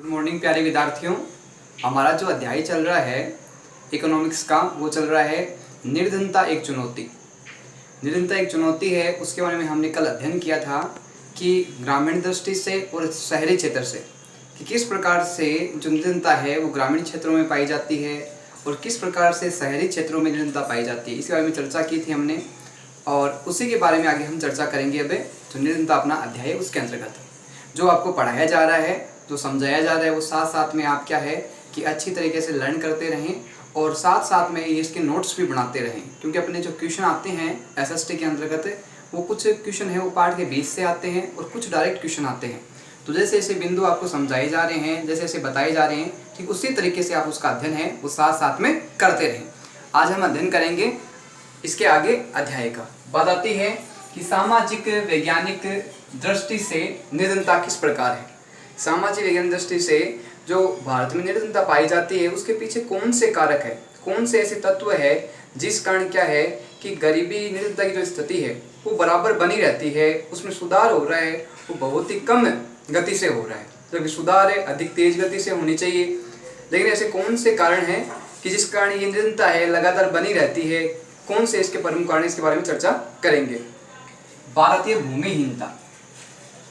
Good morning प्यारे विद्यार्थियों। हमारा जो अध्याय चल रहा है इकोनॉमिक्स का, वो चल रहा है निर्धनता एक चुनौती। निर्धनता एक चुनौती है, उसके बारे में हमने कल अध्ययन किया था कि ग्रामीण दृष्टि से और शहरी क्षेत्र से कि किस प्रकार से जो निर्धनता है वो ग्रामीण क्षेत्रों में पाई जाती है और किस प्रकार से शहरी क्षेत्रों में निर्धनता पाई जाती है। इसके बारे में चर्चा की थी हमने और उसी के बारे में आगे हम चर्चा करेंगे। अब जो निर्धनता अपना अध्याय है उसके अंतर्गत जो आपको पढ़ाया जा रहा है, जो समझाया जा रहा है, वो साथ साथ में आप क्या है कि अच्छी तरीके से लर्न करते रहें और साथ साथ में इसके नोट्स भी बनाते रहें, क्योंकि अपने जो क्वेश्चन आते हैं एसएसटी के अंतर्गत वो कुछ क्वेश्चन है वो पार्ट के बीच से आते हैं और कुछ डायरेक्ट क्वेश्चन आते हैं। तो जैसे जैसे बिंदु आपको समझाए जा रहे हैं, जैसे जैसे बताए जा रहे हैं, ठीक उसी तरीके से आप उसका अध्ययन है वो साथ साथ में करते रहें। आज हम अध्ययन करेंगे इसके आगे अध्याय का। बात आती है कि सामाजिक वैज्ञानिक दृष्टि से निर्धनता किस प्रकार है। सामाजिक वैज्ञानिक दृष्टि से जो भारत में निर्धनता पाई जाती है उसके पीछे कौन से कारक है, कौन से ऐसे तत्व है जिस कारण क्या है कि गरीबी निर्धनता की जो स्थिति है वो बराबर बनी रहती है, उसमें सुधार हो रहा है वो बहुत ही कम गति से हो रहा है, जबकि सुधार है अधिक तेज गति से होनी चाहिए। लेकिन ऐसे कौन से कारण हैं कि जिस कारण ये निर्धनता है लगातार बनी रहती है, कौन से इसके प्रमुख कारण, इसके बारे में चर्चा करेंगे। बात आती है भूमिहीनता।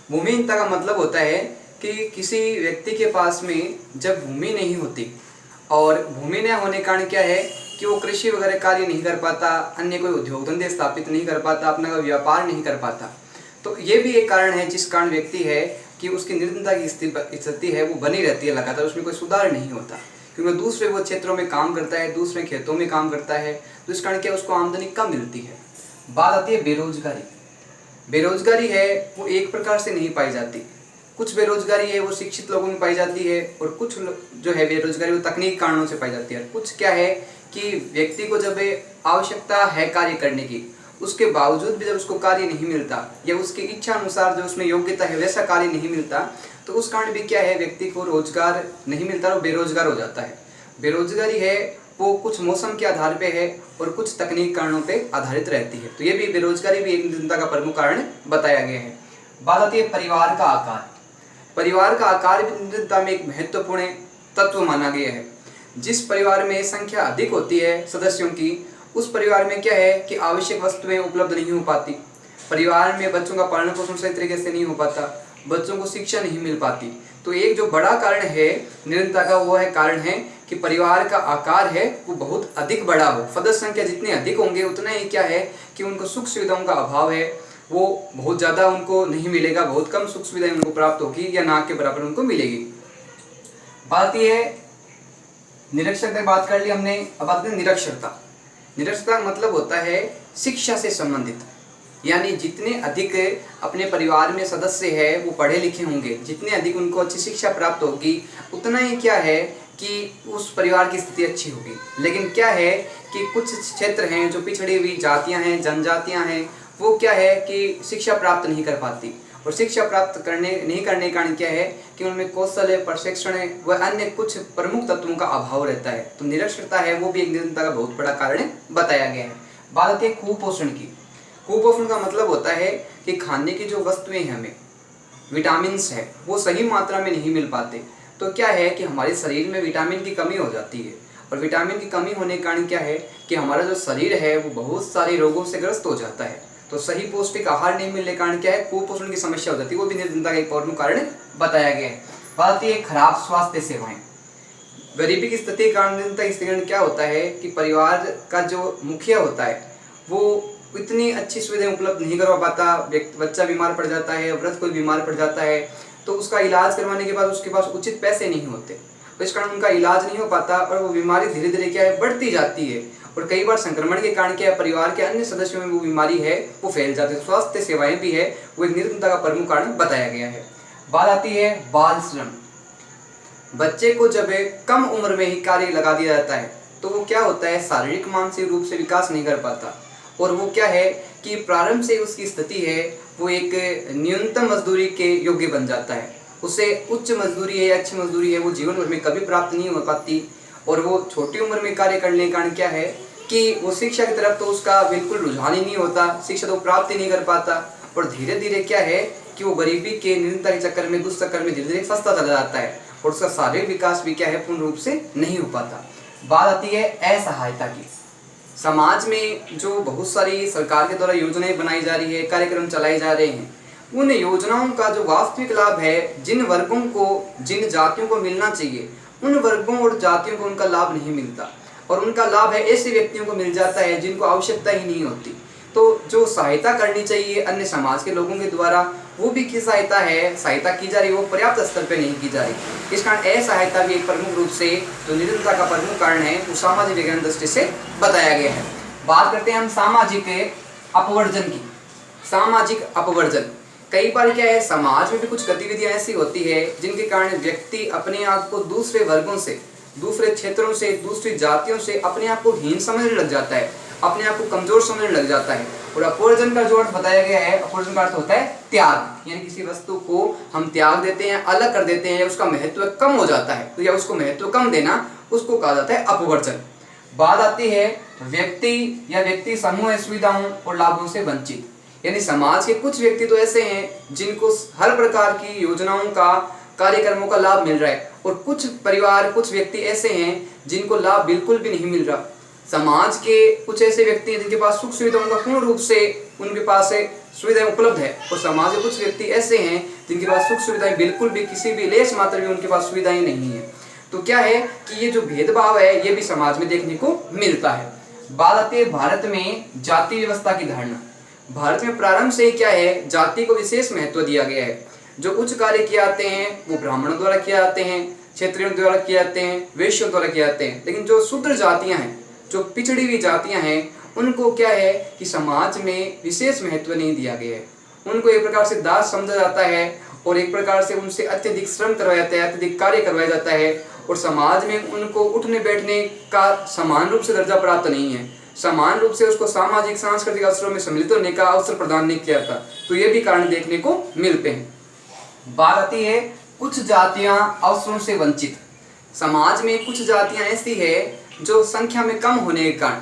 भूमिहीनता का मतलब होता है कि किसी व्यक्ति के पास में जब भूमि नहीं होती और भूमि न होने कारण क्या है कि वो कृषि वगैरह कार्य नहीं कर पाता, अन्य कोई उद्योग धंधे स्थापित नहीं कर पाता, अपना कोई व्यापार नहीं कर पाता। तो ये भी एक कारण है जिस कारण व्यक्ति है कि उसकी निर्धनता की स्थिति है वो बनी रहती है लगातार, उसमें कोई सुधार नहीं होता, क्योंकि दूसरे वो क्षेत्रों में काम करता है, दूसरे खेतों में काम करता है, तो इस कारण क्या उसको आमदनी कम मिलती है। बात आती है बेरोजगारी। बेरोजगारी है वो एक प्रकार से नहीं पाई जाती। कुछ बेरोजगारी है वो शिक्षित लोगों में पाई जाती है और कुछ जो है बेरोजगारी वो तकनीकी कारणों से पाई जाती है। कुछ क्या है कि व्यक्ति को जब आवश्यकता है कार्य करने की, उसके बावजूद भी जब उसको कार्य नहीं मिलता या उसकी इच्छा अनुसार जो उसमें योग्यता है वैसा कार्य नहीं मिलता, तो उस कारण भी क्या है व्यक्ति को रोजगार नहीं मिलता और बेरोजगार हो जाता है। बेरोजगारी है वो कुछ मौसम के आधार पे है और कुछ तकनीक कारणों पे आधारित रहती है। तो ये भी बेरोजगारी भी एक निर्धनता का प्रमुख कारण बताया गया है। बात आती है परिवार का आकार। परिवार का आकार भी निर्धनता में एक महत्वपूर्ण तत्व माना गया है। जिस परिवार में संख्या अधिक होती है सदस्यों की, उस परिवार में क्या है कि आवश्यक वस्तुएं उपलब्ध नहीं हो पाती, परिवार में बच्चों का पालन पोषण सही तरीके से नहीं हो पाता, बच्चों को शिक्षा नहीं मिल पाती। तो एक जो बड़ा कारण है निर्धनता का वो है कारण है कि परिवार का आकार है वो बहुत अधिक बड़ा हो। सदस्य संख्या जितने अधिक होंगे उतना ही क्या है कि उनको सुख सुविधाओं का अभाव है, वो बहुत ज़्यादा उनको नहीं मिलेगा, बहुत कम सुख सुविधाएं उनको प्राप्त होगी या ना के बराबर उनको मिलेगी। बात यह है निरक्षरता की बात कर ली हमने, अब बात करें निरक्षरता। निरक्षरता का मतलब होता है शिक्षा से संबंधित, यानी जितने अधिक अपने परिवार में सदस्य है वो पढ़े लिखे होंगे, जितने अधिक उनको अच्छी शिक्षा प्राप्त होगी उतना ही क्या है कि उस परिवार की स्थिति अच्छी होगी। लेकिन क्या है कि कुछ क्षेत्र हैं जो पिछड़ी हुई जातियां हैं, जनजातियां हैं, वो क्या है कि शिक्षा प्राप्त नहीं कर पाती और शिक्षा प्राप्त नहीं करने के कारण क्या है कि उनमें कौशल है, प्रशिक्षण है व अन्य कुछ प्रमुख तत्वों का अभाव रहता है। तो निरक्षरता है वो भी एक निर्धनता का बहुत बड़ा कारण बताया गया है। बात आती है कुपोषण की। कुपोषण का मतलब होता है कि खाने की जो वस्तुएं हैं, हमें विटामिन्स है वो सही मात्रा में नहीं मिल पाते। तो क्या है कि हमारे शरीर में विटामिन की कमी हो जाती है और विटामिन की कमी होने के कारण क्या है कि हमारा जो शरीर है वो बहुत सारे रोगों से ग्रस्त हो जाता है। तो सही पौष्टिक आहार नहीं मिलने के कारण क्या है कुपोषण की समस्या हो जाती है, वो भी निर्धनता का एक प्रमुख कारण बताया गया है। बात यह खराब स्वास्थ्य सेवाएं। गरीबी की स्थिति के कारण निर्धनता की स्थिति क्या होता है कि परिवार का जो मुखिया होता है वो इतनी अच्छी सुविधाएं उपलब्ध नहीं करवा पाता, बच्चा बीमार पड़ जाता है, वृद्ध कोई बीमार पड़ जाता है, तो उसका इलाज करवाने के बाद उसके पास उचित पैसे नहीं होते, तो इस कारण उनका इलाज नहीं हो पाता और वो बीमारी धीरे धीरे क्या है बढ़ती जाती है और कई बार संक्रमण के कारण क्या है परिवार के अन्य सदस्यों में वो बीमारी है वो फैल जाती है। स्वास्थ्य सेवाएं भी है वो एक निर्धनता का प्रमुख कारण बताया गया है। बात आती है बाल श्रम। बच्चे को जब कम उम्र में ही कार्य लगा दिया जाता है तो वो क्या होता है शारीरिक मानसिक रूप से विकास नहीं कर पाता और वो क्या है कि प्रारंभ से उसकी स्थिति है वो एक न्यूनतम मजदूरी के योग्य बन जाता है। उसे उच्च मजदूरी है या अच्छी मजदूरी है वो जीवन भर में कभी प्राप्त नहीं हो पाती और वो छोटी उम्र में कार्य करने के कारण क्या है कि वो शिक्षा की तरफ तो उसका बिल्कुल रुझान ही नहीं होता, शिक्षा तो प्राप्त ही नहीं कर पाता और धीरे धीरे क्या है कि वो गरीबी के निर्धनता के चक्कर में दुष्चक्कर में धीरे धीरे फंसता चला जाता है और उसका शारीरिक विकास भी क्या है, पूर्ण रूप से नहीं हो पाता। बात आती है असहायता की। समाज में जो बहुत सारी सरकार के द्वारा योजनाएं बनाई जा रही है, कार्यक्रम चलाए जा रहे हैं, उन योजनाओं का जो वास्तविक लाभ है, जिन वर्गों को, जिन जातियों को मिलना चाहिए, उन वर्गों और जातियों को उनका लाभ नहीं मिलता, और उनका लाभ है ऐसे व्यक्तियों को मिल जाता है जिनको आवश्यकता ही नहीं होती। तो जो सहायता करनी चाहिए अन्य समाज के लोगों के द्वारा, वो भी की सहायता की जा रही है, वो पर्याप्त स्तर पे नहीं की जा रही। इस कारण असहायता भी एक प्रमुख रूप से जो निरंतरता का प्रमुख कारण है, वो सामाजिक विज्ञान दृष्टि से बताया गया है। बात करते हैं हम सामाजिक अपवर्जन की। सामाजिक अपवर्जन, कई बार क्या है, समाज में भी कुछ गतिविधियां ऐसी होती है जिनके कारण व्यक्ति अपने आप को दूसरे वर्गों से, दूसरे क्षेत्रों से, दूसरी जातियों से अपने आप को हीन समझने लग जाता है, अपने आप को कमजोर समझने लग जाता है। और अपवर्जन का जो अर्थ बताया गया है, अपवर्जन का अर्थ होता है त्याग, यानी किसी वस्तु को हम त्याग देते हैं, अलग कर देते हैं, उसका महत्व कम हो जाता है, तो या उसको महत्व कम देना, उसको कहा जाता है अपवर्जन। बात आती है व्यक्ति या व्यक्ति समूह सुविधाओं और लाभों से वंचित, यानी समाज के कुछ व्यक्ति तो ऐसे हैं जिनको हर प्रकार की योजनाओं का, कार्यक्रमों का लाभ मिल रहा है, और कुछ परिवार, कुछ व्यक्ति ऐसे हैं जिनको लाभ बिल्कुल भी नहीं मिल रहा। समाज के कुछ ऐसे व्यक्ति हैं जिनके पास सुख सुविधाओं का पूर्ण रूप से उनके पास सुविधाएं उपलब्ध है, और समाज के कुछ व्यक्ति ऐसे हैं जिनके पास सुख सुविधाएं बिल्कुल भी, किसी भी लेश मात्र भी उनके पास सुविधाएं नहीं है। तो क्या है कि ये जो भेदभाव है, ये भी समाज में देखने को मिलता है। बात आती है भारत में जाति व्यवस्था की धारणा। भारत में प्रारंभ से ही क्या है, जाति को विशेष महत्व दिया गया है। जो उच्च कार्य किए जाते हैं वो ब्राह्मणों द्वारा किए जाते हैं, क्षत्रियों द्वारा किए जाते हैं, वैश्यों द्वारा किए जाते हैं, लेकिन जो शूद्र जातियां हैं, जो पिछड़ी हुई जातियां हैं, उनको क्या है कि समाज में विशेष महत्व नहीं दिया गया है। उनको एक प्रकार से दास समझा जाता है, और एक प्रकार से उनसे अत्यधिक श्रम करवाया जाता है, अत्यधिक कार्य करवाया जाता है, और समाज में उनको उठने बैठने का समान रूप से दर्जा प्राप्त नहीं है, समान रूप से उसको सामाजिक सांस्कृतिक अवसरों में सम्मिलित होने का अवसर प्रदान नहीं किया जाता। तो ये भी कारण देखने को मिलते हैं। बात आती है कुछ जातियां अवसरों से वंचित। समाज में कुछ जातियां ऐसी है जो संख्या में कम होने के कारण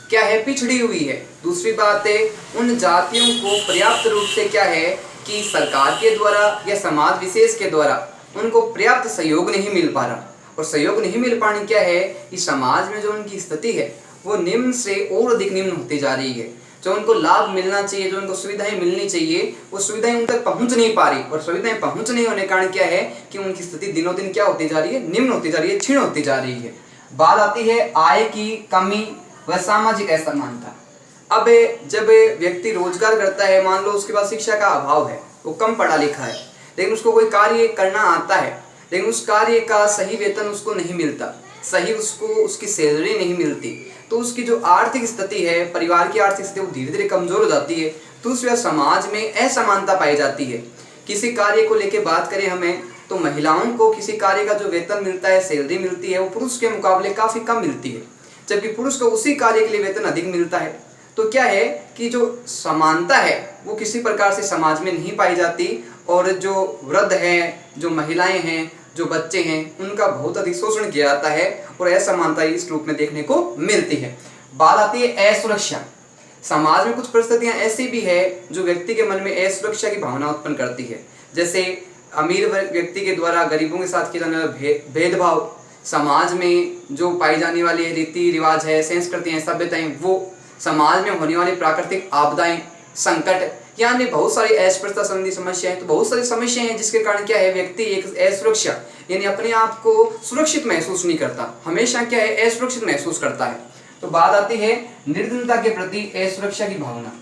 क्या है, पिछड़ी हुई है। दूसरी बात है, उन जातियों को पर्याप्त रूप से क्या है कि सरकार के द्वारा या समाज विशेष के द्वारा उनको पर्याप्त सहयोग नहीं मिल पा रहा, और सहयोग नहीं मिल पाने क्या है कि समाज में जो उनकी स्थिति है वो निम्न से और अधिक निम्न होती जा रही है। जो उनको लाभ मिलना चाहिए, जो उनको सुविधाएं मिलनी चाहिए, वो सुविधाएं उन तक पहुंच नहीं पा रही, और सुविधाएं पहुंच नहीं होने के कारण क्या है कि उनकी स्थिति दिनों दिन क्या होती जा रही है, निम्न होती जा रही है, क्षीण होती जा रही है। बात आती है आय की कमी व सामाजिक असमानता। अब जब व्यक्ति रोजगार करता है, मान लो उसके पास शिक्षा का अभाव है, वो कम पढ़ा लिखा है, लेकिन उसको कोई कार्य करना आता है, लेकिन उस कार्य का सही वेतन उसको नहीं मिलता, सही उसको उसकी सैलरी नहीं मिलती, तो उसकी जो आर्थिक स्थिति है, परिवार की आर्थिक स्थिति, वो धीरे धीरे कमजोर हो जाती है। तो उस वजह समाज में असमानता पाई जाती है। किसी कार्य को लेके बात करें हमें, तो महिलाओं को किसी कार्य का जो वेतन मिलता है, सैलरी मिलती है, वो पुरुष के मुकाबले काफी कम मिलती है, जबकि पुरुष को उसी कार्य के लिए वेतन अधिक मिलता है। तो क्या है कि जो समानता है वो किसी प्रकार से समाज में नहीं पाई जाती, और जो वृद्ध हैं, जो महिलाएं हैं, जो बच्चे हैं, उनका बहुत अधिक शोषण किया जाता है, और असमानता इस रूप में देखने को मिलती है। बात आती है असुरक्षा। समाज में कुछ परिस्थितियां ऐसी भी है जो व्यक्ति के मन में असुरक्षा की भावना उत्पन्न करती है, जैसे अमीर व्यक्ति के द्वारा गरीबों के साथ किया जाने वाला भेदभाव, समाज में जो पाई जाने वाली रीति रिवाज है, संस्कृति है, सभ्यताएं, वो समाज में होने वाली प्राकृतिक आपदाएं, संकट, यानी बहुत सारी अस्पृश्यता संबंधी समस्याएं, तो बहुत सारी समस्याएं हैं जिसके कारण क्या है व्यक्ति एक असुरक्षा यानी अपने आप को सुरक्षित महसूस नहीं करता, हमेशा क्या है असुरक्षित महसूस करता है। तो बात आती है निर्धनता के प्रति असुरक्षा की भावना,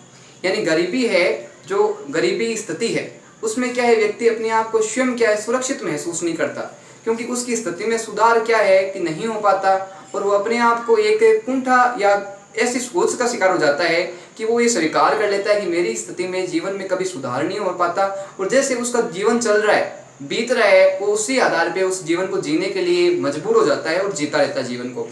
यानी गरीबी है, जो गरीबी स्थिति है उसमें क्या है व्यक्ति अपने आप को स्वयं क्या है सुरक्षित महसूस नहीं करता, क्योंकि उसकी स्थिति में सुधार क्या है कि नहीं हो पाता, और वो अपने आप को एक कुंठा या ऐसी सोच का शिकार हो जाता है कि वो ये स्वीकार कर लेता है कि मेरी स्थिति में जीवन में कभी सुधार नहीं हो पाता, और जैसे उसका जीवन चल रहा है, बीत रहा है, वो उसी आधार पे उस जीवन को जीने के लिए मजबूर हो जाता है और जीता रहता है जीवन को।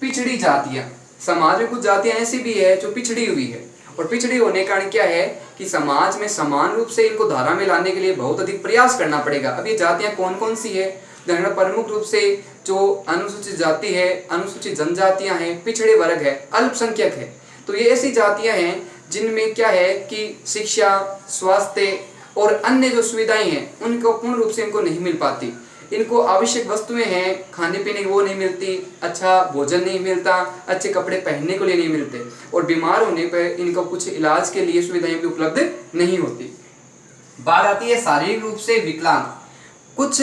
पिछड़ी जातियां, समाज में कुछ जातियां ऐसी भी है जो पिछड़ी हुई है, और पिछड़ी होने का कारण क्या है कि समाज में समान रूप से इनको धारा में लाने के लिए बहुत अधिक प्रयास करना पड़ेगा। अब ये जातियां कौन कौन सी है, प्रमुख रूप से जो अनुसूचित जाति है, अनुसूचित जनजातियां हैं, पिछड़े वर्ग है, अल्पसंख्यक है, तो ये ऐसी जातियां हैं जिनमें क्या है कि शिक्षा, स्वास्थ्य और अन्य जो सुविधाएं हैं उनको पूर्ण रूप से इनको नहीं मिल पाती। इनको आवश्यक वस्तुएं हैं, खाने पीने की वो नहीं मिलती, अच्छा भोजन नहीं मिलता, अच्छे कपड़े पहनने के लिए नहीं मिलते, और बीमार होने पर इनको कुछ इलाज के लिए सुविधाएं भी उपलब्ध नहीं होती। बात आती है शारीरिक रूप से विकलांग। कुछ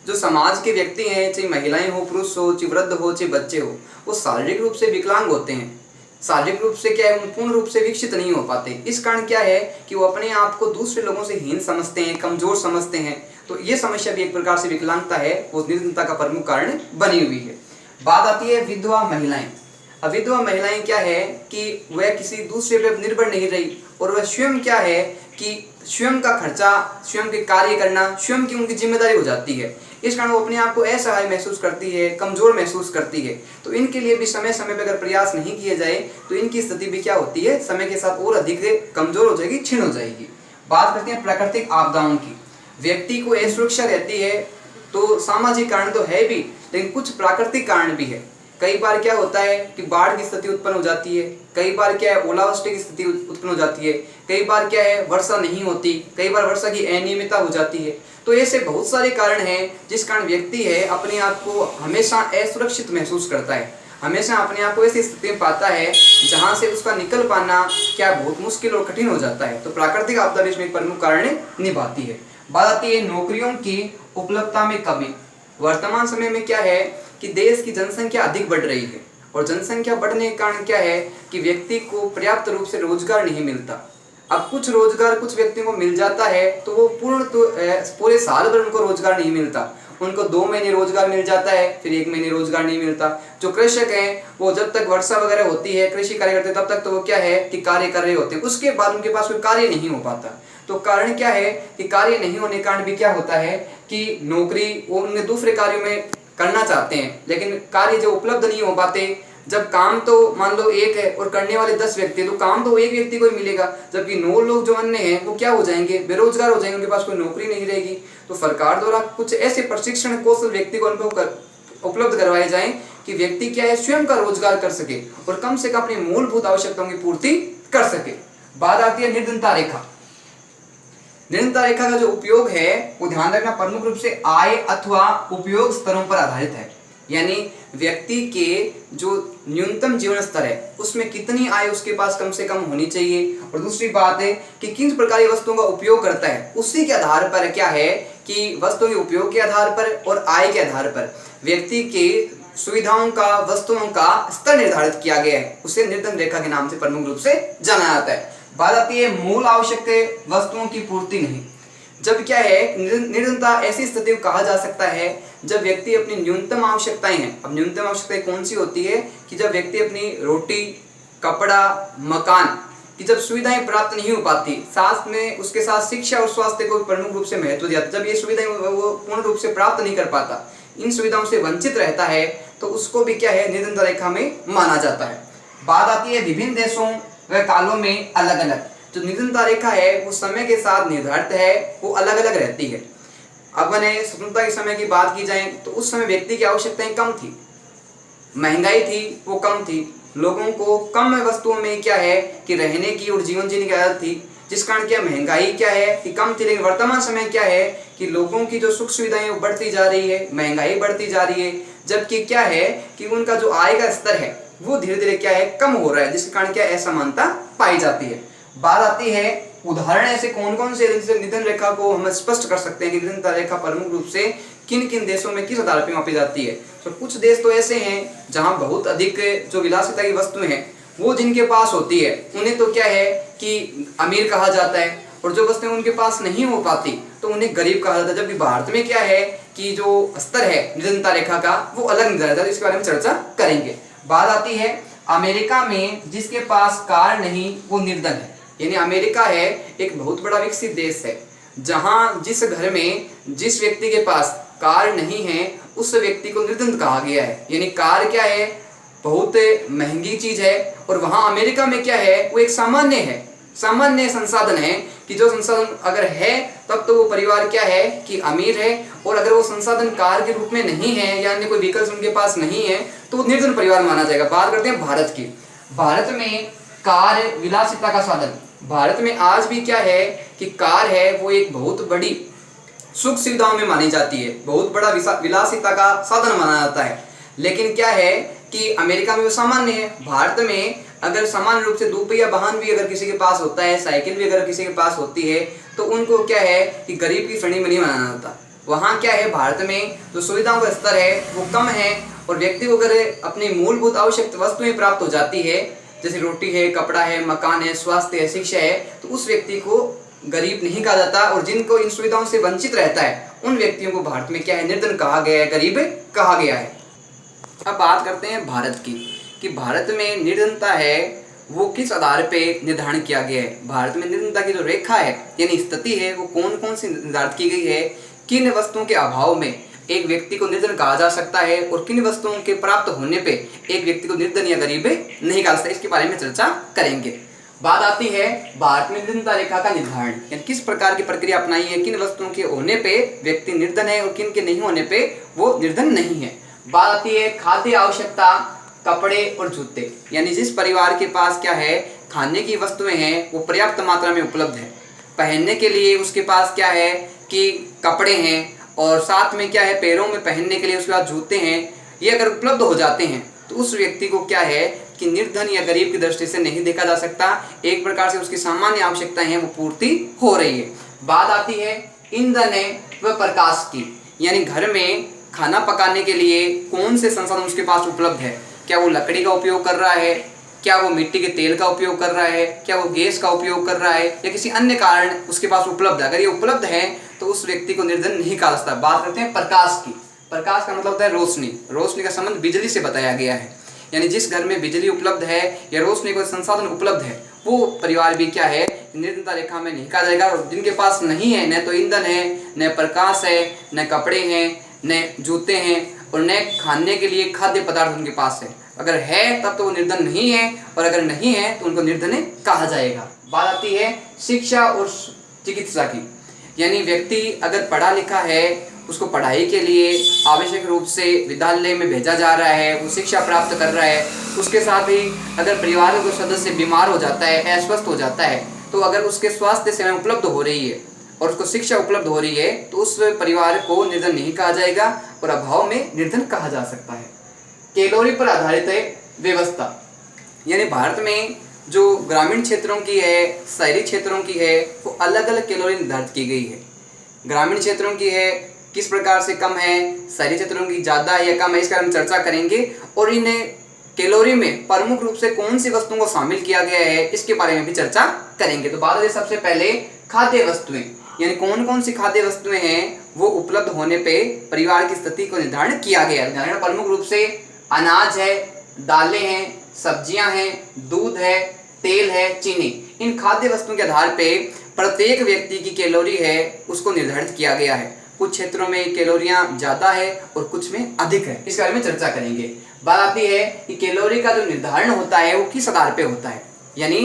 जो समाज के व्यक्ति हैं, चाहे महिलाएं हो, पुरुष हो, चाहे वृद्ध हो, चाहे बच्चे हो, वो शारीरिक रूप से विकलांग होते हैं। शारीरिक रूप से क्या है, पूर्ण रूप से विकसित नहीं हो पाते। इस कारण क्या है कि वो अपने आप को दूसरे लोगों से हीन समझते हैं, कमजोर समझते हैं। तो ये समस्या भी एक प्रकार से विकलांगता है, वो निर्धनता का प्रमुख कारण बनी हुई है। बात आती है विधवा महिलाएं। अब विधवा महिलाएं क्या है कि वह किसी दूसरे पर निर्भर नहीं रही, और वह स्वयं क्या है कि स्वयं का खर्चा, स्वयं के कार्य करना, स्वयं की उनकी जिम्मेदारी हो जाती है। इस कारण वो अपने आप को असहाय महसूस करती है, कमजोर महसूस करती है। तो इनके लिए भी समय समय पर अगर प्रयास नहीं किए जाए तो इनकी स्थिति भी क्या होती है, समय के साथ और अधिक कमजोर हो जाएगी, क्षीण हो जाएगी। बात करते हैं प्राकृतिक आपदाओं की। व्यक्ति को असुरक्षा रहती है, तो सामाजिक कारण तो है भी, लेकिन कुछ प्राकृतिक कारण भी है। कई बार क्या होता है कि बाढ़ की स्थिति उत्पन्न हो जाती है, कई बार क्या है ओलावृष्टि की स्थिति उत्पन्न हो जाती है, कई बार क्या है वर्षा नहीं होती, कई बार वर्षा की अनियमितता हो जाती है। तो ऐसे बहुत सारे कारण हैं जिस कारण व्यक्ति है अपने आप को हमेशा असुरक्षित महसूस करता है, हमेशा अपने आप को ऐसी स्थिति में पाता है जहां से उसका निकल पाना क्या बहुत मुश्किल और कठिन हो जाता है। तो प्राकृतिक आपदा इसमें एक प्रमुख कारण निभाती है। बात आती है नौकरियों की उपलब्धता में कमी। वर्तमान समय में क्या है कि देश की जनसंख्या अधिक बढ़ रही है, और जनसंख्या बढ़ने के कारण क्या है कि व्यक्ति को पर्याप्त रूप से रोजगार नहीं मिलता। अब कुछ रोजगार कुछ व्यक्तियों को मिल जाता है तो वो पूरे साल भर उनको रोजगार नहीं मिलता। उनको 2 महीने रोजगार मिल जाता है, फिर 1 महीने रोजगार नहीं मिलता। जो कृषक हैं वो जब तक वर्षा वगैरह होती है, कृषि कार्य करते हैं, तब तक तो वो क्या है कि कार्य कर रहे होते हैं, उसके बाद उनके पास कोई कार्य नहीं हो पाता। तो कारण क्या है कि कार्य नहीं होने के कारण भी क्या होता है कि नौकरी वो उनके दूसरे कार्यों में करना चाहते हैं, लेकिन कार्य जो उपलब्ध नहीं हो पाते। जब काम तो मान लो एक है और करने वाले 10 व्यक्ति, तो काम तो एक व्यक्ति को ही मिलेगा, जबकि 9 लोग जो अन्य हैं वो क्या हो जाएंगे, बेरोजगार हो जाएंगे, उनके पास कोई नौकरी नहीं रहेगी। तो सरकार द्वारा कुछ ऐसे प्रशिक्षण कौशल व्यक्ति को उपलब्ध करवाए जाएं कि व्यक्ति क्या है स्वयं का रोजगार कर सके और कम से कम अपनी मूलभूत आवश्यकताओं की पूर्ति कर सके। बात आती है निर्धनता रेखा। निर्धनता रेखा का जो उपयोग है वो ध्यान रखना प्रमुख रूप से आय अथवा उपयोग स्तरों पर आधारित है, यानी व्यक्ति के जो न्यूनतम जीवन स्तर है उसमें कितनी आय उसके पास कम से कम होनी चाहिए, और दूसरी बात है कि किन प्रकार की वस्तुओं का उपयोग करता है, उसी के आधार पर क्या है कि वस्तुओं के उपयोग के आधार पर और आय के आधार पर व्यक्ति के सुविधाओं का, वस्तुओं का स्तर निर्धारित किया गया है। उसे निर्धन रेखा के नाम से प्रमुख रूप से जाना जाता है। बात आती है मूल आवश्यक वस्तुओं की पूर्ति नहीं। जब क्या है निर्धनता ऐसी स्थिति को कहा जा सकता है जब व्यक्ति अपनी न्यूनतम आवश्यकताएं हैं। अब न्यूनतम आवश्यकताएं कौन सी होती है कि जब व्यक्ति अपनी रोटी, कपड़ा, मकान की जब सुविधाएं प्राप्त नहीं हो पाती, साथ में उसके साथ शिक्षा और स्वास्थ्य को प्रमुख रूप से महत्व दिया जाता है। जब ये सुविधाएं वो पूर्ण रूप से प्राप्त नहीं कर पाता, इन सुविधाओं से वंचित रहता है, तो उसको भी क्या है निर्धनता रेखा में माना जाता है। बात आती है विभिन्न देशों व कालों में अलग अलग। जो निर्धनता रेखा है वो समय के साथ निर्धारित है, वो अलग अलग रहती है। अब मैंने स्वतंत्रता के समय की बात की जाए तो उस समय व्यक्ति की आवश्यकताएं कम थी, महंगाई थी वो कम थी, लोगों को कम वस्तुओं में क्या है कि रहने की और जीवन जीने की आदत थी, जिस कारण क्या महंगाई क्या है कि कम थी। लेकिन वर्तमान समय क्या है कि लोगों की जो सुख सुविधाएं वो बढ़ती जा रही है, महंगाई बढ़ती जा रही है, जबकि क्या है कि उनका जो आय का स्तर है वो धीरे धीरे क्या है कम हो रहा है, जिसके कारण क्या असमानता पाई जाती है। बात आती है उदाहरण ऐसे कौन कौन से निर्धन रेखा को हम स्पष्ट कर सकते हैं कि निर्धनता रेखा प्रमुख रूप से किन किन देशों में किस आधार पर मापी जाती है। तो कुछ देश तो ऐसे हैं जहां बहुत अधिक जो विलासिता की वस्तुएं हैं वो जिनके पास होती है उन्हें तो क्या है कि अमीर कहा जाता है, और जो वस्तुएं उनके पास नहीं हो पाती तो उन्हें गरीब कहा जाता है। जबकि भारत में क्या है कि जो स्तर है निर्धनता रेखा का वो अलग निर्धारित है, इसके बारे में चर्चा करेंगे। बात आती है अमेरिका में जिसके पास कार नहीं वो निर्धन है। यानी अमेरिका है एक बहुत बड़ा विकसित देश है जहां जिस घर में जिस व्यक्ति के पास कार नहीं है उस व्यक्ति को निर्धन कहा गया है। यानी कार क्या है बहुत महंगी चीज है, और वहां अमेरिका में क्या है वो एक सामान्य संसाधन है कि जो संसाधन अगर है तब तो वो परिवार क्या है कि अमीर है, और अगर वो संसाधन कार के रूप में नहीं है या अन्य कोई विकल्प उनके पास नहीं है तो वो निर्धन परिवार माना जाएगा। बात करते हैं भारत की। भारत में कार विलासिता का साधन, भारत में आज भी क्या है कि कार है वो एक बहुत बड़ी सुख सुविधाओं में मानी जाती है, बहुत बड़ा विलासिता का साधन माना जाता है। लेकिन क्या है कि अमेरिका में वो सामान्य है। भारत में अगर सामान्य रूप से दोपहिया वाहन भी अगर किसी के पास होता है, साइकिल भी अगर किसी के पास होती है, तो उनको क्या है कि गरीब की श्रेणी में नहीं माना जाता। वहाँ क्या है, भारत में जो सुविधाओं का स्तर है वो कम है, और व्यक्ति को अगर अपनी मूलभूत आवश्यक वस्तुएं प्राप्त हो जाती है, जैसे रोटी है, कपड़ा है, मकान है, स्वास्थ्य है, शिक्षा है, तो उस व्यक्ति को गरीब नहीं कहा जाता। और जिनको इन सुविधाओं से वंचित रहता है उन व्यक्तियों को भारत में क्या है, निर्धन कहा गया है, गरीब कहा गया है। अब बात करते हैं भारत की, कि भारत में निर्धनता है वो किस आधार पे निर्धारण किया गया है। भारत में निर्धनता की जो रेखा है यानी स्थिति है वो कौन कौन सी निर्धारित की गई है, किन वस्तुओं के अभाव में एक व्यक्ति को निर्धन कहा जा सकता है, और किन वस्तुओं के प्राप्त होने पे एक व्यक्ति को निर्धन या गरीब नहीं कहा सकता, इसके बारे में चर्चा करेंगे। बात आती है भारत में निर्धनता रेखा का निर्धारण, यानी किस प्रकार की प्रक्रिया अपनाई है, किन वस्तुओं के होने पे व्यक्ति निर्धन है और किन के नहीं होने पे वो निर्धन नहीं है। बात आती है खाद्य आवश्यकता, कपड़े और जूते, यानी जिस परिवार के पास क्या है, खाने की वस्तुएं हैं वो पर्याप्त मात्रा में उपलब्ध है, पहनने के लिए उसके पास क्या है कि कपड़े हैं, और साथ में क्या है, पैरों में पहनने के लिए उसके पास जूते हैं, ये अगर उपलब्ध हो जाते हैं तो उस व्यक्ति को क्या है कि निर्धन या गरीब की दृष्टि से नहीं देखा जा सकता। एक प्रकार से उसकी सामान्य आवश्यकताएं हैं वो पूर्ति हो रही है। बात आती है ईंधन व प्रकाश की, यानी घर में खाना पकाने के लिए कौन से संसाधन उसके पास उपलब्ध है, क्या वो लकड़ी का उपयोग कर रहा है, क्या वो मिट्टी के तेल का उपयोग कर रहा है, क्या वो गैस का उपयोग कर रहा है, या किसी अन्य कारण उसके पास उपलब्ध है। अगर ये उपलब्ध है तो उस व्यक्ति को निर्धन नहीं कहा जाता। बात करते हैं प्रकाश की। प्रकाश का मतलब होता है रोशनी। रोशनी का संबंध बिजली से बताया गया है, यानी जिस घर में बिजली उपलब्ध है या रोशनी का संसाधन उपलब्ध है वो परिवार भी क्या है, निर्धनता रेखा में नहीं कहा जाएगा। और जिनके पास नहीं है, न तो ईंधन है, न प्रकाश है, न कपड़े हैं, न जूते हैं, और न खाने के लिए खाद्य पदार्थ उनके पास है, अगर है तब तो वो निर्धन नहीं है, और अगर नहीं है तो उनको निर्धन कहा जाएगा। बात आती है शिक्षा और चिकित्सा की, यानी व्यक्ति अगर पढ़ा लिखा है, उसको पढ़ाई के लिए आवश्यक रूप से विद्यालय में भेजा जा रहा है, वो शिक्षा प्राप्त कर रहा है, उसके साथ ही अगर परिवार का सदस्य बीमार हो जाता है, अस्वस्थ हो जाता है, तो अगर उसके स्वास्थ्य सेवाएं उपलब्ध हो रही है और उसको शिक्षा उपलब्ध हो रही है तो उस परिवार को निर्धन नहीं कहा जाएगा, और अभाव में निर्धन कहा जा सकता है। कैलोरी पर आधारित है व्यवस्था, यानी भारत में जो ग्रामीण क्षेत्रों की है, शहरी क्षेत्रों की है, वो अलग अलग कैलोरी निर्धारित की गई है। ग्रामीण क्षेत्रों की है किस प्रकार से कम है, शहरी क्षेत्रों की ज़्यादा है या कम है, इसका हम चर्चा करेंगे। और इन कैलोरी में प्रमुख रूप से कौन सी वस्तुओं को शामिल किया गया है इसके बारे में भी चर्चा करेंगे। तो बात है सबसे पहले खाद्य वस्तुएं, यानी कौन कौन सी खाद्य वस्तुएं हैं वो उपलब्ध होने पे परिवार की स्थिति को निर्धारण किया गया है। प्रमुख रूप से अनाज है, दालें हैं, सब्जियां हैं, दूध है, तेल है, चीनी। इन खाद्य वस्तुओं के आधार पे प्रत्येक व्यक्ति की कैलोरी है उसको निर्धारित किया गया है। कुछ क्षेत्रों में कैलोरियां ज़्यादा है और कुछ में अधिक है, इस बारे में चर्चा करेंगे। बात आती है कि कैलोरी का जो निर्धारण होता है वो किस आधार पे होता है, यानी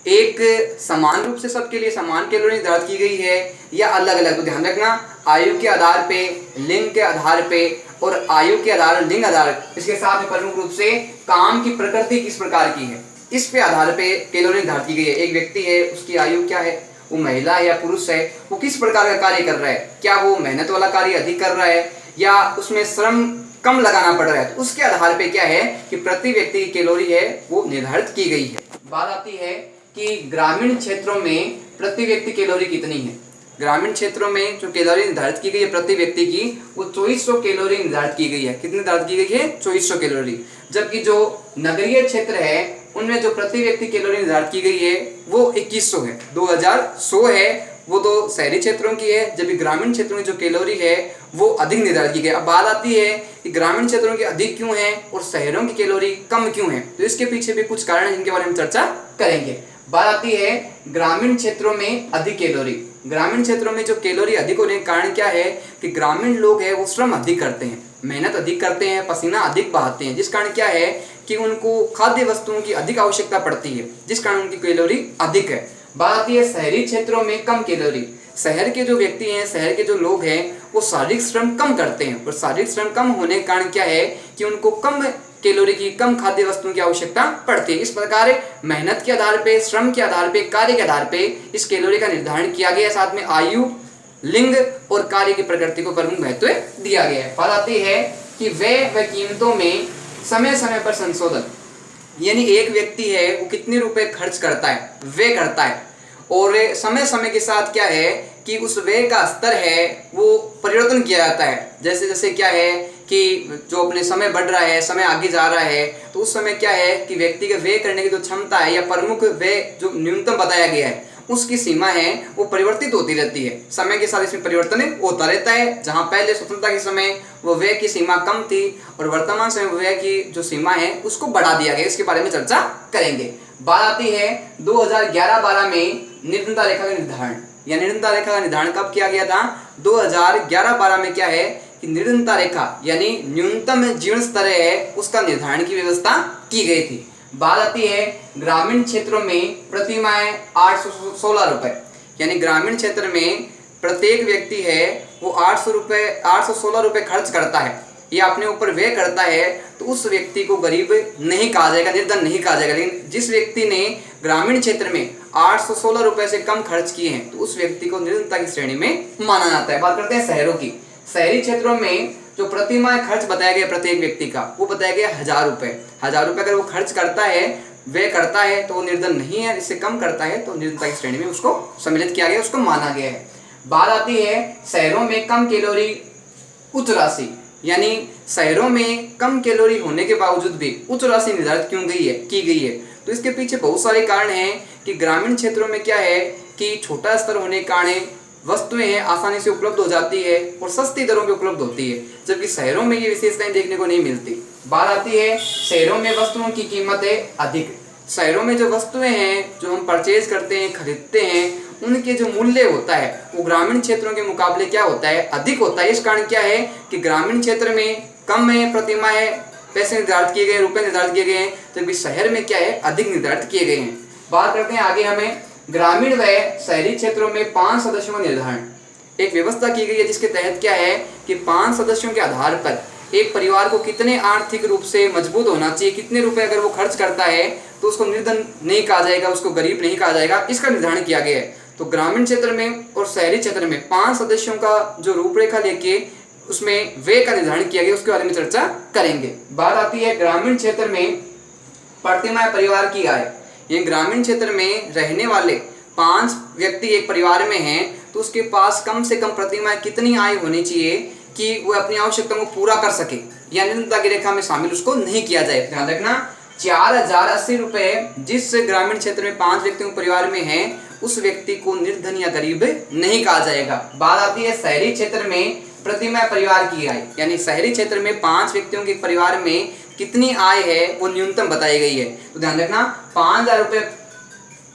एक समान रूप से सबके लिए समान कैलोरी निर्धारित की गई है या अलग अलग। तो ध्यान रखना, आयु के आधार पे, लिंग के आधार पे, और आयु के आधार, लिंग आधार, इसके साथ में प्रमुख रूप से काम की प्रकृति किस प्रकार की है, इस पे आधार पे कैलोरी निर्धारित की गई है। एक व्यक्ति है, उसकी आयु क्या है, वो महिला है या पुरुष है, वो किस प्रकार का कार्य कर रहा है, क्या वो मेहनत वाला कार्य अधिक कर रहा है या उसमें श्रम कम लगाना पड़ रहा है, तो उसके आधार पे क्या है कि प्रति व्यक्ति की कैलोरी है वो निर्धारित की गई है। बात आती है कि ग्रामीण क्षेत्रों में प्रति व्यक्ति कैलोरी कितनी है। ग्रामीण क्षेत्रों में जो कैलोरी निर्धारित की गई है प्रति व्यक्ति की, वो 2400 कैलोरी निर्धारित की गई है। कितनी निर्धारित की गई है? 2400 कैलोरी। जबकि जो नगरीय क्षेत्र है उनमें जो प्रति व्यक्ति कैलोरी निर्धारित की गई है वो 2100 है, 2100 है, वो तो शहरी क्षेत्रों की है। जबकि ग्रामीण क्षेत्रों की जो कैलोरी है वो अधिक निर्धारित की गई। अब बात आती है कि ग्रामीण क्षेत्रों की अधिक क्यों है और शहरों की कैलोरी कम क्यों है, तो इसके पीछे भी कुछ कारण है जिनके बारे में चर्चा करेंगे। बात आती है ग्रामीण क्षेत्रों में अधिक कैलोरी। ग्रामीण क्षेत्रों में जो कैलोरी अधिक होने का कारण क्या है कि ग्रामीण लोग हैं वो श्रम अधिक करते हैं, मेहनत अधिक करते हैं, पसीना अधिक बहाते हैं, जिस कारण क्या है कि उनको खाद्य वस्तुओं की अधिक आवश्यकता पड़ती है, जिस कारण उनकी कैलोरी अधिक है। बात आती है शहरी क्षेत्रों में कम कैलोरी। शहर के जो व्यक्ति हैं, शहर के जो लोग हैं वो शारीरिक श्रम कम करते हैं, और शारीरिक श्रम कम होने के कारण क्या है कि उनको कम कैलोरी की, कम खाद्य वस्तुओं की आवश्यकता पड़ती है। इस प्रकार मेहनत के आधार पे, श्रम के आधार पे, कार्य के आधार पे इस कैलोरी का निर्धारण किया गया। साथ में आयु लिंग और कार्य की प्रकृति को प्रमुख महत्व दिया गया है। बात आती है कि व्यय व कीमतों में समय समय पर संशोधन, यानी एक व्यक्ति है वो कितने रुपए खर्च करता है, व्यय करता है, और समय समय के साथ क्या है कि उस व्यय का स्तर है वो परिवर्तन किया जाता है। जैसे जैसे क्या है कि जो अपने समय बढ़ रहा है, समय आगे जा रहा है, तो उस समय क्या है कि व्यक्ति का व्यय करने की जो क्षमता है या प्रमुख व्यय जो न्यूनतम बताया गया है उसकी सीमा है वो परिवर्तित होती रहती है। समय के साथ इसमें परिवर्तन होता रहता है। जहाँ पहले स्वतंत्रता के समय वो व्यय की सीमा कम थी और वर्तमान समय व्यय की जो सीमा है उसको बढ़ा दिया गया, इसके बारे में चर्चा करेंगे। बात आती है 2011-12 में निर्धनता रेखा का निर्धारण, या निर्धनता रेखा का निर्धारण कब किया गया था? 2011-12 में क्या है कि निर्धनता रेखा यानी न्यूनतम जीवन स्तर है उसका निर्धारण की व्यवस्था की गई थी। बात आती है ग्रामीण क्षेत्रों में प्रति माह 816 रुपए, यानी ग्रामीण क्षेत्र में प्रत्येक व्यक्ति है वो 816 रुपए खर्च करता है या अपने ऊपर व्यय करता है, तो उस व्यक्ति को गरीब नहीं कहा जाएगा, निर्धन नहीं कहा जाएगा। लेकिन जिस व्यक्ति ने ग्रामीण क्षेत्र में 816 रुपए से कम खर्च किए हैं तो उस व्यक्ति को निर्धनता की श्रेणी में माना जाता है। बात करते हैं शहरों की। शहरी क्षेत्रों में जो प्रति माह खर्च बताया गया प्रत्येक व्यक्ति का वो बताया गया 1000 रुपए। 1000 रुपए अगर वो खर्च करता है, व्यय करता है, तो वो निर्धन नहीं है। इससे कम करता है तो निर्धनता की श्रेणी में उसको सम्मिलित किया गया, उसको माना गया है। बात आती है शहरों में कम कैलोरी उच्च राशि, यानी शहरों में कम कैलोरी होने के बावजूद भी उच्च राशि निर्धारित की गई है। तो इसके पीछे बहुत सारे कारण हैं कि ग्रामीण क्षेत्रों में क्या है कि छोटा स्तर होने के कारण वस्तुएं हैं आसानी से उपलब्ध हो जाती है और सस्ती दरों पे उपलब्ध होती है, जबकि शहरों में ये विशेषताएं देखने को नहीं मिलती। बात आती है शहरों में वस्तुओं की कीमतें अधिक। शहरों में जो वस्तुएं हैं जो हम परचेज करते हैं, खरीदते हैं, उनके जो मूल्य होता है वो ग्रामीण क्षेत्रों के मुकाबले क्या होता है? अधिक होता है। इस कारण क्या है कि ग्रामीण क्षेत्र में कम है प्रतिमाह है पैसे निर्धारित किए गए, रुपए निर्धारित किए गए हैं, जबकि शहर में क्या है अधिक निर्धारित किए गए हैं। बात करते हैं आगे हमें ग्रामीण व शहरी क्षेत्रों में 5 सदस्यों का निर्धारण। एक व्यवस्था की गई है जिसके तहत क्या है कि 5 सदस्यों के आधार पर एक परिवार को कितने आर्थिक रूप से मजबूत होना चाहिए, कितने रुपए अगर वो खर्च करता है तो उसको निर्धन नहीं कहा जाएगा, उसको गरीब नहीं कहा जाएगा, इसका निर्धारण किया गया है। तो ग्रामीण क्षेत्र में और शहरी क्षेत्र में 5 सदस्यों का जो रूपरेखा लेके उसमें व्यय का निर्धारण किया गया उसके बारे में चर्चा करेंगे। बात आती है ग्रामीण क्षेत्र में प्रतिमाह परिवार की आय। ये ग्रामीण क्षेत्र में रहने वाले 5 व्यक्ति एक परिवार में हैं तो उसके पास कम से कम प्रतिमाह कितनी आय होनी चाहिए कि वो अपनी आवश्यकताओं को पूरा कर सके, या निर्धनता की रेखा में शामिल उसको नहीं किया जाए। ध्यान रखना 4080 रुपए जिस ग्रामीण क्षेत्र में 5 व्यक्तियों के परिवार में है उस व्यक्ति को निर्धन या गरीब नहीं कहा जाएगा। बात आती है शहरी क्षेत्र में प्रतिमाह परिवार की आय, यानी शहरी क्षेत्र में 5 व्यक्तियों के परिवार में कितनी आय है वो न्यूनतम बताई गई है। तो ध्यान रखना 5000 रुपये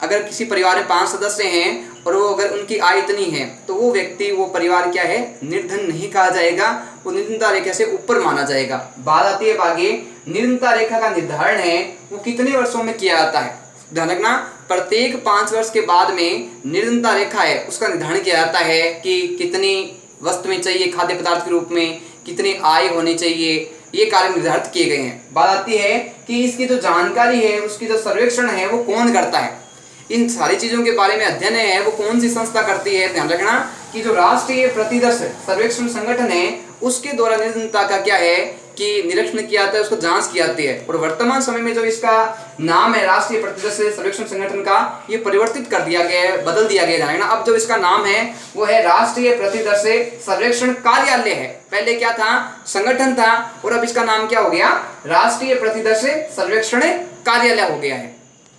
अगर किसी परिवार में 5 सदस्य हैं और वो अगर उनकी आय इतनी है तो वो व्यक्ति, वो परिवार क्या है निर्धन नहीं कहा जाएगा, वो निर्धनता रेखा से ऊपर माना जाएगा। बात आती है आगे निर्धनता रेखा का निर्धारण है वो कितने वर्षों में किया जाता है। ध्यान रखना प्रत्येक 5 वर्ष के बाद में निर्धनता रेखा है उसका निर्धारण किया जाता है कि कितनी वस्तुएं चाहिए खाद्य पदार्थ के रूप में, कितनी आय होनी चाहिए, ये कार्य निर्धारित किए गए हैं। बात आती है कि इसकी जो जानकारी है उसकी जो सर्वेक्षण है वो कौन करता है, इन सारी चीजों के बारे में अध्ययन है वो कौन सी संस्था करती है। ध्यान रखना कि जो राष्ट्रीय प्रतिदर्श सर्वेक्षण संगठन है उसके द्वारा निर्धनता का क्या है कि निरीक्षण किया जाता है, उसको जांच की जाती है। और वर्तमान समय में जो इसका नाम है राष्ट्रीय प्रतिदर्श सर्वेक्षण संगठन का, ये परिवर्तित कर दिया गया है, बदल दिया गया है ना। अब जो इसका नाम है वो है राष्ट्रीय प्रतिदर्श सर्वेक्षण कार्यालय है। पहले क्या था? संगठन था, और अब इसका नाम क्या हो गया? राष्ट्रीय प्रतिदर्श सर्वेक्षण कार्यालय हो गया है।